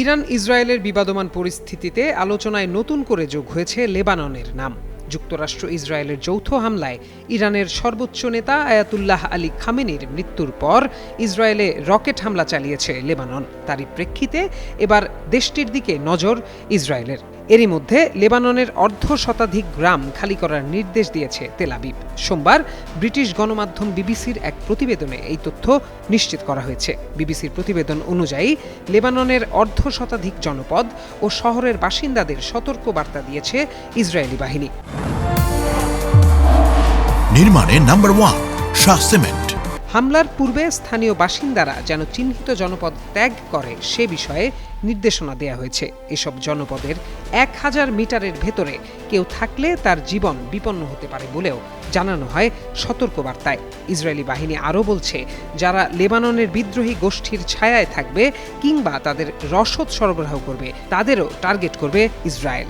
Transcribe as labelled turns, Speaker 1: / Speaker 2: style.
Speaker 1: Iran ইসরায়েলের বিবাদমান পরিস্থিতিতে আলোচনায় নতুন করে যোগ হয়েছে লেবাননের নাম। যুক্তরাষ্ট্র ইসরায়েলের যৌথ হামলায় ইরানের সর্বোচ্চ নেতা আয়াতুল্লাহ আলী খামেনির মৃত্যুর পর ইসরায়েলে রকেট হামলা চালিয়েছে লেবানন। তারই প্রেক্ষিতে এবার দেশটির দিকে নজর ইসরায়েলের। এরই মধ্যে লেবাননের অর্ধশতাধিক গ্রাম খালি করার নির্দেশ দিয়েছে তেল আবিব। সোমবার ব্রিটিশ গণমাধ্যম বিবিসির এক প্রতিবেদনে এই তথ্য নিশ্চিত করা হয়েছে। বিবিসির প্রতিবেদন অনুযায়ী লেবাননের অর্ধশতাধিক জনপদ ও শহরের বাসিন্দাদের সতর্ক বার্তা দিয়েছে ইসরায়েলি বাহিনী।
Speaker 2: নির্মাণে নাম্বার 1 শাহ সিমেন্ট।
Speaker 1: হামলার পূর্বে স্থানীয় বাসিন্দারা যেন চিহ্নিত জনপদ ত্যাগ করে সে বিষয়ে নির্দেশনা দেয়া হয়েছে। এসব জনপদের 1000 মিটারের ভেতরে কেউ থাকলে তার জীবন বিপন্ন হতে পারে বলেও জানানো হয় সতর্কবার্তায়। ইসরায়েলি বাহিনী আরও বলছে, যারা লেবাননের বিদ্রোহী গোষ্ঠীর ছায়ায় থাকবে কিংবা তাদের রসদ সরবরাহ করবে তাদেরও টার্গেট করবে ইসরায়েল।